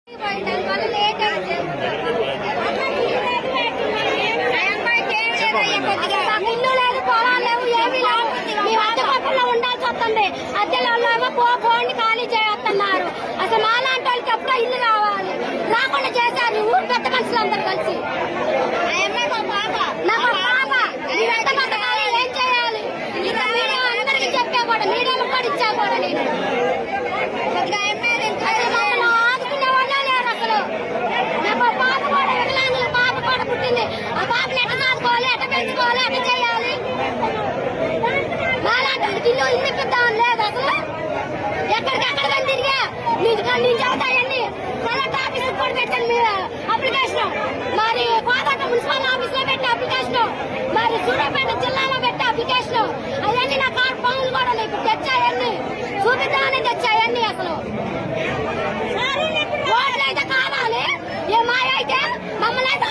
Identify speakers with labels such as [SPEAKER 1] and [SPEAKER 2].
[SPEAKER 1] ఇల్లు లేదు, పొలాలు లేవు, ఏమీ లేవు. మేము అద్దె పక్కన ఉండాల్సి వస్తుంది. అద్దెలో పోండి ఖాళీ చేస్తున్నారు. అసలు మాలాంటి వాళ్ళకి ఎప్పుడో ఇల్లు కావాలి, రాకుండా చేశారు ఊరు పెద్ద మనుషులందరూ కలిసి. నాకు పాప మీరెంత బతకాలి, ఏం చేయాలి? ఇంకా మీడియా అందరికీ చెప్పా కూడా, మీడియాలో కూడా ఇచ్చా కూడా నేను. అసలు ఆదుకునే వాళ్ళే లేరు అసలు. నాకు పాప కూడా వికలాంగుల పాప కూడా పుట్టింది. ఆ పాపని ఎట్ట చదువుకోవాలి, ఎట్ట పెంచుకోవాలి, ఎట్ట చేయాలి? మాలాంటి ఇల్లు ఇప్పిద్దామని లేదు అసలు. ఎక్కడికెక్కడ తిరిగా నేను చదువుతాయండి. కలెక్టర్ ఆఫీస్ కూడా పెట్టాను మీరు అప్లికేషన్, మరి కోదాట మున్సిపల్ ఆఫీస్ లో పెట్టి అప్లికేషన్, మరి సూర్యాపేట జిల్లాలో పెట్టి అప్లికేషన్. అవన్నీ నా కార్ పనులు కూడా ఇప్పుడు తెచ్చాయన్ని చూపిద్దామని తెచ్చాయన్ని. అసలు ఓట్లు అయితే కావాలి, ఏ మాయ అయితే మమ్మల్ని అయితే